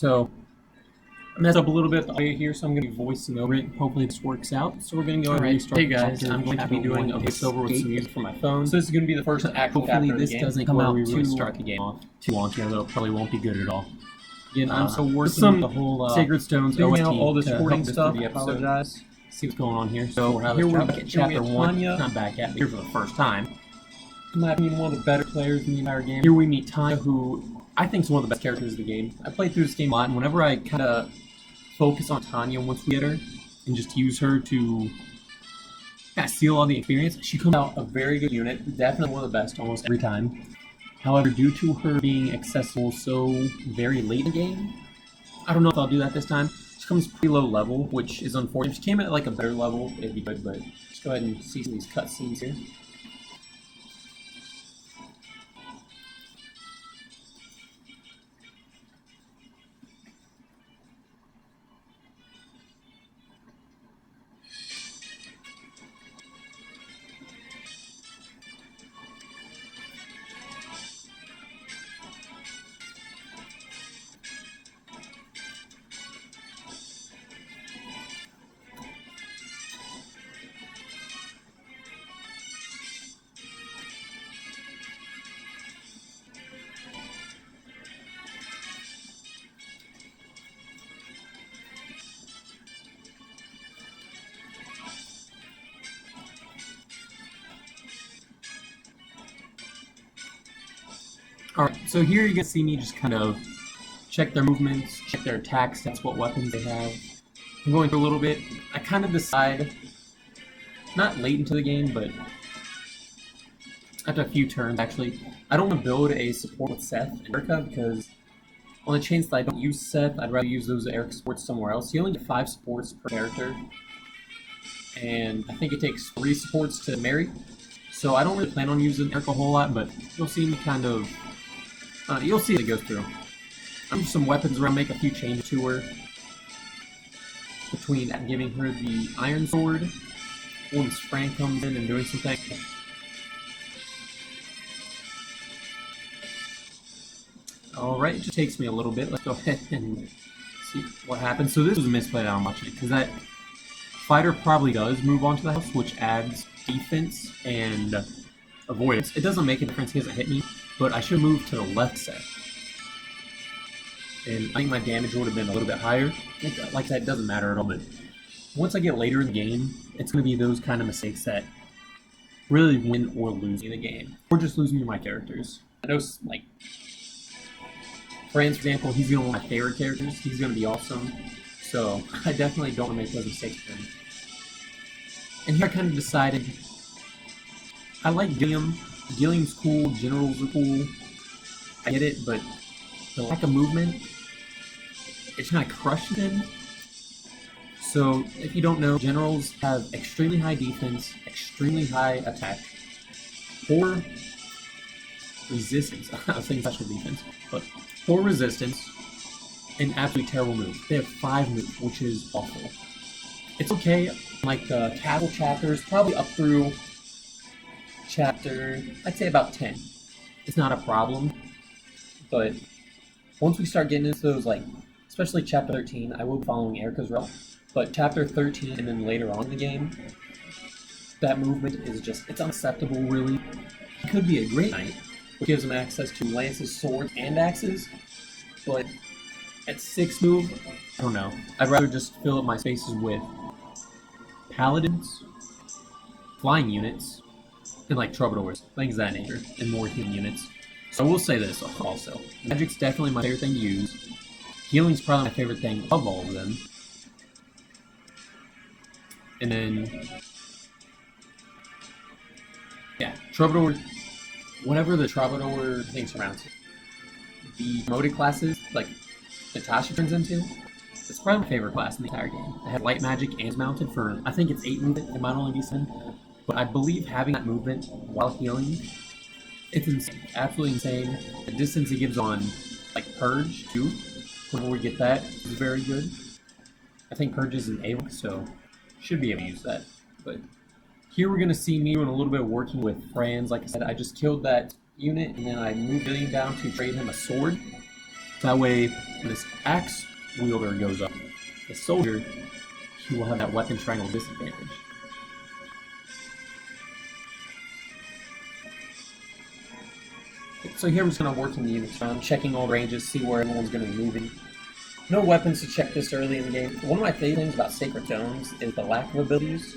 So I messed up a little bit at the audio here, so I'm going to be voicing over it. Hopefully this works out. So we're going to go ahead and restart. Hey guys, chapter. I'm going to be doing a voiceover with some music from my phone. So this is going to be the first actual Hopefully chapter of the this game doesn't come where out we really too start the game off too long here, though it probably won't be good at all. Again, I'm So so working some with the whole Sacred Stones figuring OST out all this to recording help us stuff. through the episode. Apologize. See what's going on here. So Here here we're we're back at at chapter chapter 1. Tanya. Not back at me here for the first time. In my opinion, one of the better players in the entire game. Here we meet Tanya, who I think is one of the best characters of the game. I played through this game a lot, and whenever I kind of focus on Tanya once we get her, and just use her to kind of steal all the experience, she comes out a very good unit. Definitely one of the best almost every time. However, due to her being accessible so very late in the game, I don't know if I'll do that this time. She comes pretty low level, which is unfortunate. If she came at like a better level, it'd be good, but just go ahead and see some of these cutscenes here. Alright, so here you can see me just kind of check their movements, check their attacks, that's what weapons they have. I'm going through a little bit. I kind of decide, not late into the game, but after a few turns actually, I don't want to build a support with Seth and Erica because on the chance that I don't use Seth, I'd rather use those Erica supports somewhere else. You only get 5 supports per character, and I think it takes 3 supports to marry. So I don't really plan on using Erica a whole lot, but you'll see me kind of you'll see it goes through. I'm just some weapons around, make a few changes to her. Between giving her the iron sword, once Fran comes in and doing something. Alright, it just takes me a little bit. Let's go ahead and see what happens. So this was a misplayed on watching it, because that fighter probably does move onto the house, which adds defense and avoidance. It doesn't make a difference, he doesn't hit me, but I should move to the left set. And I think my damage would have been a little bit higher. Like that, doesn't matter at all, but once I get later in the game, it's going to be those kind of mistakes that really win or lose me the game. Or just lose me to my characters. I know, like, Franz, for example, he's going to be one of my favorite characters. He's going to be awesome. So I definitely don't want to make those mistakes with him. And here I kind of decided, I like Gilliam. Gilliam's cool, generals are cool. I get it, but the lack of movement, it kind of crushes him. So if you don't know, generals have extremely high defense, extremely high attack, poor resistance. I was saying special defense, but poor resistance, and absolutely terrible moves. They have 5 moves, which is awful. It's okay, like the castle chapters, probably up through chapter, I'd say about 10. It's not a problem, but once we start getting into those, like, especially chapter 13, I will be following Erica's route, but chapter 13 and then later on in the game, that movement is just, it's unacceptable, really. He could be a great knight, which gives him access to lances, swords, and axes, but at 6th move, I don't know. I'd rather just fill up my spaces with paladins, flying units, and like troubadours, things of that nature, and more healing units. So I will say this also. Magic's definitely my favorite thing to use. Healing's probably my favorite thing of all of them. And then, yeah, troubadour, whatever the troubadour thing surrounds it. The promoted classes, like Natasha turns into, it's probably my favorite class in the entire game. It has light magic and is mounted for, I think it's 8 movement, it might only be 7. But I believe having that movement while healing, it's insane, absolutely insane. The distance it gives on, like, Purge, too, when we get that, is very good. I think Purge is an AoE, so should be able to use that. But here we're going to see me doing a little bit of working with Franz. Like I said, I just killed that unit, and then I moved Billion down to trade him a sword. That way, when this axe wielder goes up, the soldier, he will have that weapon triangle disadvantage. So here I'm just going to work in the units around, checking all ranges, see where everyone's going to be moving. No weapons to check this early in the game. One of my favorite things about Sacred Stones is the lack of abilities,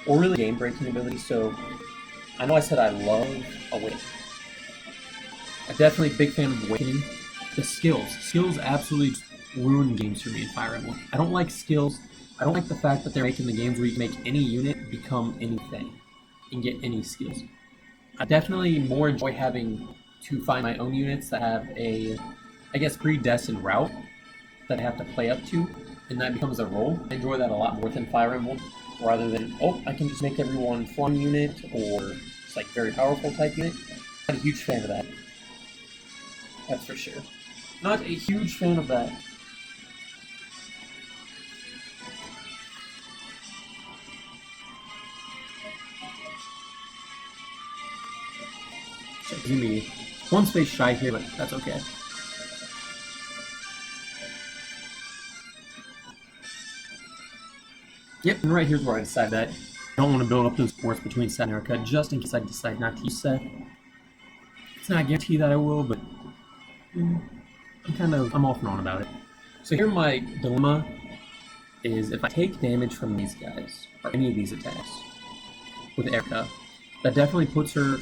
or really game-breaking abilities. So I know I said I love Awakening. I'm definitely a big fan of Awakening. The skills. Skills absolutely ruin games for me in Fire Emblem. I don't like skills. I don't like the fact that they're making the games where you can make any unit become anything and get any skills. I definitely more enjoy having to find my own units that have a, I guess, predestined route that I have to play up to, and that becomes a role. I enjoy that a lot more than Fire Emblem, rather than, oh, I can just make everyone fun unit, or just like very powerful type unit. I'm not a huge fan of that. That's for sure. Not a huge fan of that. So it's gonna be one space shy here, but that's okay. Yep, and right here's where I decide that I don't want to build up those forts between Seth and Erica, just in case I decide not to use Seth. It's not a guarantee that I will, but I'm off and on about it. So here my dilemma is if I take damage from these guys, or any of these attacks, with Erica, that definitely puts her,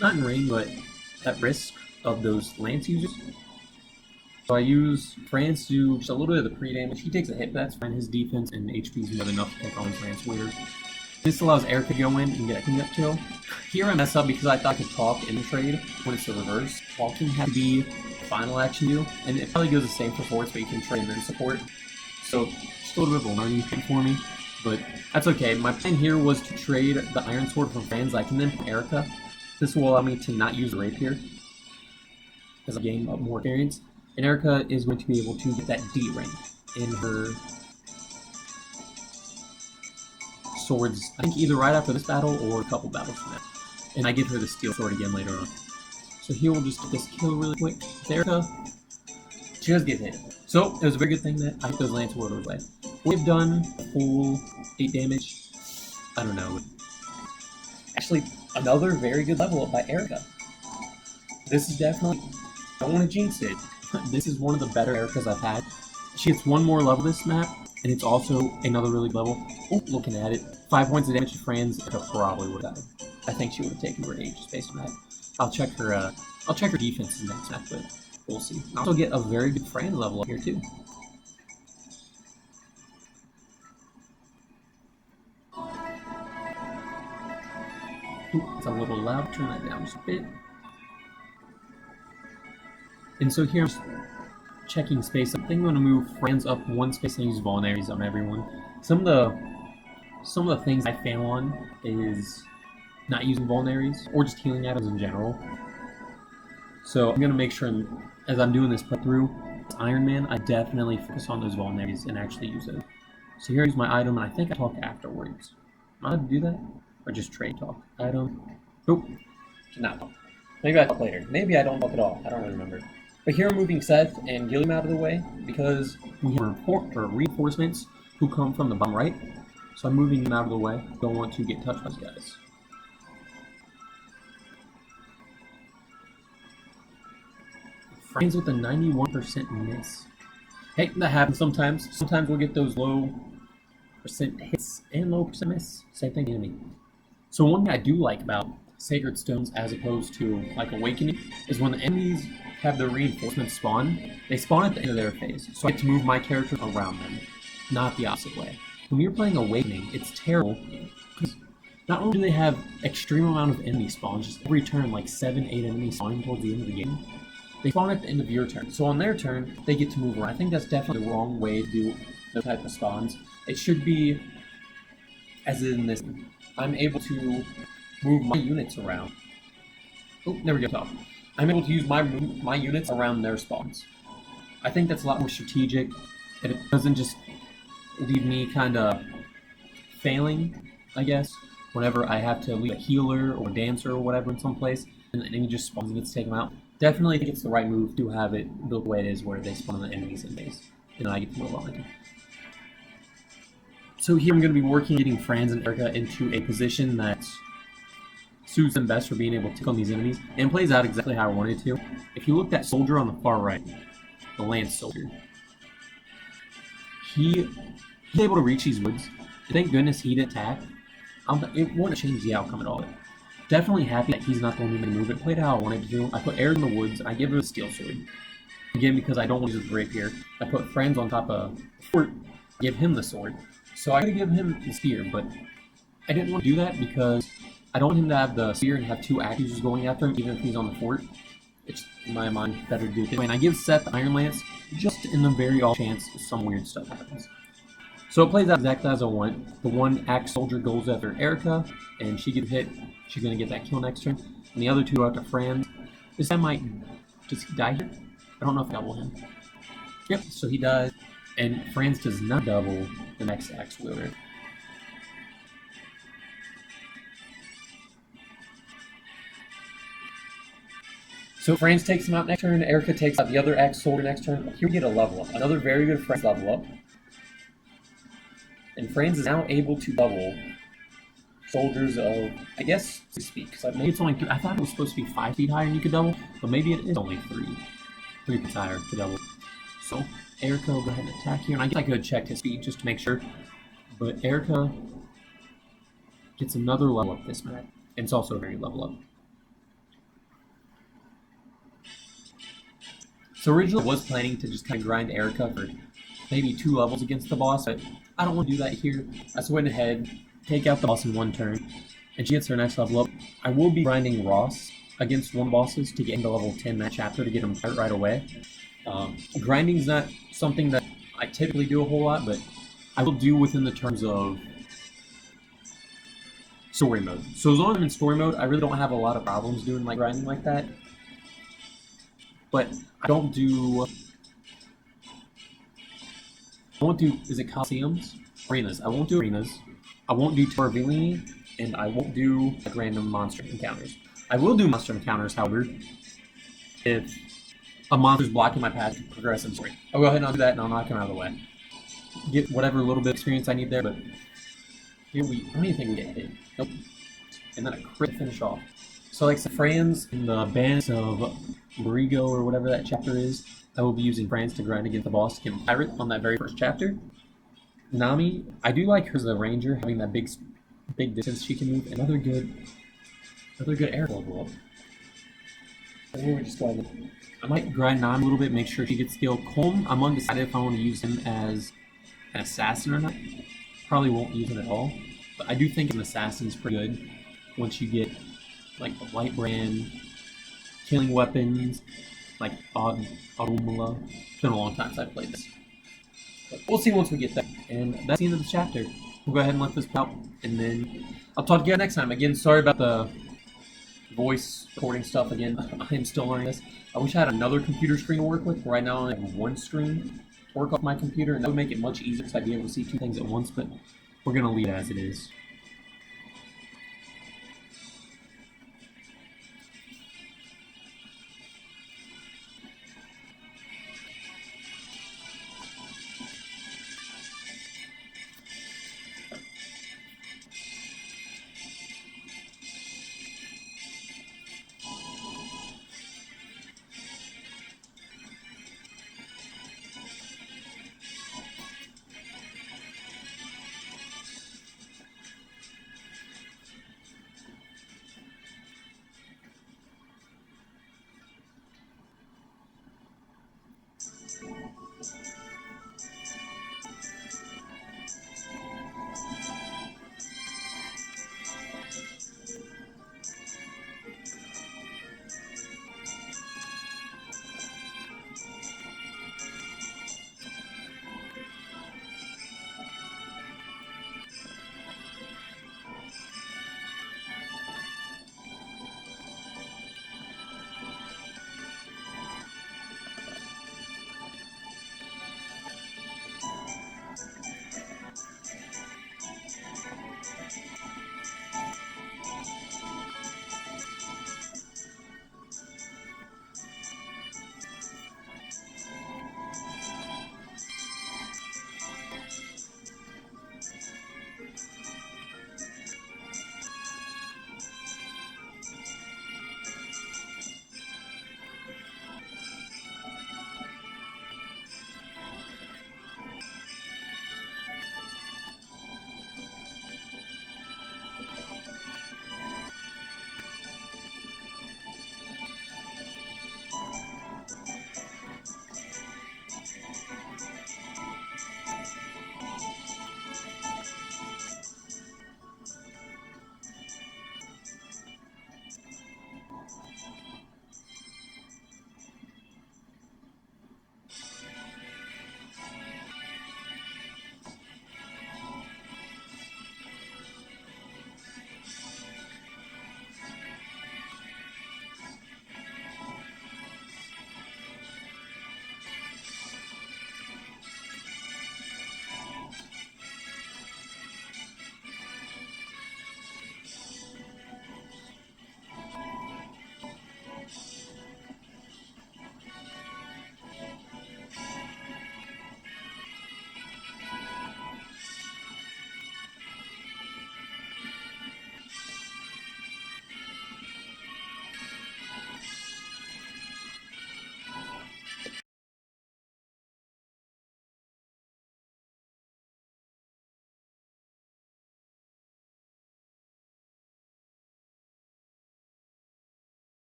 not in range, but at risk of those lance users. So I use Franz to do just a little bit of the pre-damage. He takes a hit, but that's fine. His defense and HP is more than enough to take on his lance warriors. This allows Erica to go in and get a cleanup kill. Here I mess up because I thought I could talk in the trade when it's the reverse. Talking had to be final action deal, and it probably goes the same for forts, but you can trade and then support. So just a little bit of a learning thing for me, but that's okay. My plan here was to trade the Iron Sword from Franz. I can then from Erica. This will allow me to not use the rapier as I gain up more experience. And Erica is going to be able to get that D rank in her swords, I think either right after this battle or a couple battles from that. And I give her the steel sword again later on. So here we'll just get this kill really quick. With Erica, she does get hit. So it was a very good thing that I hit those lance warriors away. We've done a full 8 damage. I don't know. Actually, another very good level up by Erica. This is definitely, I don't want to jinx it. This is one of the better Ericas I've had. She gets one more level this map, and it's also another really good level. Oh, looking at it. 5 points of damage to Franz, Erica probably would have died. I think she would have taken rage just based on that. I'll check her defenses next map, but we'll see. I'll also get a very good Franz level up here too. Ooh, it's a little loud. Turn that down just a bit. And so here I'm just checking space. I think I'm going to move Franz up one space and use vulneraries on everyone. Some of the things I fail on is not using vulneraries or just healing items in general. So I'm going to make sure as I'm doing this playthrough, Iron Man, I definitely focus on those vulneraries and actually use it. So here I use my item, and I think I talk afterwards. Am I allowed to do that? Or just trade talk? Item. Nope. Cannot talk. Maybe I talk later. Maybe I don't talk at all. I don't really remember. But here I'm moving Seth and Gilliam out of the way because we have reinforcements who come from the bottom right. So I'm moving them out of the way. Don't want to get touched by these guys. Franz with a 91% miss. Hey, that happens sometimes. Sometimes we'll get those low percent hits and low percent miss. Same thing to me. So one thing I do like about Sacred Stones as opposed to like Awakening is when the enemies have their reinforcements spawn, they spawn at the end of their phase. So I get to move my character around them, not the opposite way. When you're playing Awakening, it's terrible because not only do they have extreme amount of enemy spawns, just every turn like 7-8 enemies spawning towards the end of the game, they spawn at the end of your turn. So on their turn, they get to move around. I think that's definitely the wrong way to do those type of spawns. It should be, as in this, I'm able to move my units around. Oh, there we go. I'm able to use my units around their spawns. I think that's a lot more strategic, and it doesn't just leave me kind of failing, I guess, whenever I have to leave a healer or dancer or whatever in some place, and then he just spawns and gets taken out. Definitely think it's the right move to have it built the way it is, where they spawn the enemies in base, and I get to move on. So here I'm going to be working getting Franz and Erica into a position that suits them best for being able to take on these enemies, and plays out exactly how I wanted to. If you look at soldier on the far right, the lance soldier, he's able to reach these woods. Thank goodness he didn't attack. It wouldn't change the outcome at all. Definitely happy that he's not the only one to move. It played how I wanted to do. I put Eric in the woods. I give him a steel sword. Again, because I don't want to use a rapier. I put Franz on top of fort. Give him the sword. So I could give him the spear, but I didn't want to do that because I don't want him to have the spear and have two axe users going after him, even if he's on the fort. It's, in my mind, better to do it this way. And I give Seth the Iron Lance just in the very off chance some weird stuff happens. So it plays out exactly as I want. The one axe soldier goes after Erica, and she gets hit. She's going to get that kill next turn. And the other two are after Franz. This guy might... Does he die here? I don't know if I double him. Yep, so he dies. And Franz does not double the next axe wielder. So Franz takes him out next turn. Erica takes out the other axe soldier next turn. Here we get a level up. Another very good Franz level up. And Franz is now able to double soldiers of, I guess, 6 feet. Because maybe it's only, I thought it was supposed to be 5 feet higher and you could double, but maybe it is only 3 feet higher to double. So Erica will go ahead and attack here, and I guess I could check his speed just to make sure. But Erica gets another level up this map, and it's also a very level up. So originally I was planning to just kind of grind Erica for maybe 2 levels against the boss, but I don't want to do that here. I just went ahead, take out the boss in 1 turn, and she gets her next level up. I will be grinding Ross against one bosses to get into level 10 that chapter to get him right away. Grinding is not something that I typically do a whole lot, but I will do within the terms of story mode. So as long as I'm in story mode, I really don't have a lot of problems doing like grinding like that. But I don't do... I won't do... Is it Coliseums? Arenas. I won't do arenas. I won't do Torvillini, and I won't do like random monster encounters. I will do monster encounters, however, if a monster's blocking my path to progress in story. I'll go ahead and I'll do that, and I'll knock him out of the way. Get whatever little bit of experience I need there, but here I don't even think we get hit. Nope. And then a crit finish off. So like Franz in the Bands of Borigo, or whatever that chapter is, I will be using Franz to grind against the boss to get him pirate on that very first chapter. Nami, I do like her as a ranger, having that big distance she can move. Another good air level up. So here we just go ahead. I might grind Nami a little bit, make sure she gets skill. Colm, I'm undecided if I want to use him as an assassin or not. Probably won't use him at all, but I do think an assassin's pretty good once you get like the light brand, killing weapons, like Audumala. It's been a long time since I've played this. But we'll see once we get there. And that's the end of the chapter. We'll go ahead and let this out, and then I'll talk to you next time. Again, sorry about the voice recording stuff again. I'm still learning this. I wish I had another computer screen to work with. Right now I only have 1 screen to work off my computer, and that would make it much easier because I'd be able to see 2 things at once, but we're going to leave it as it is.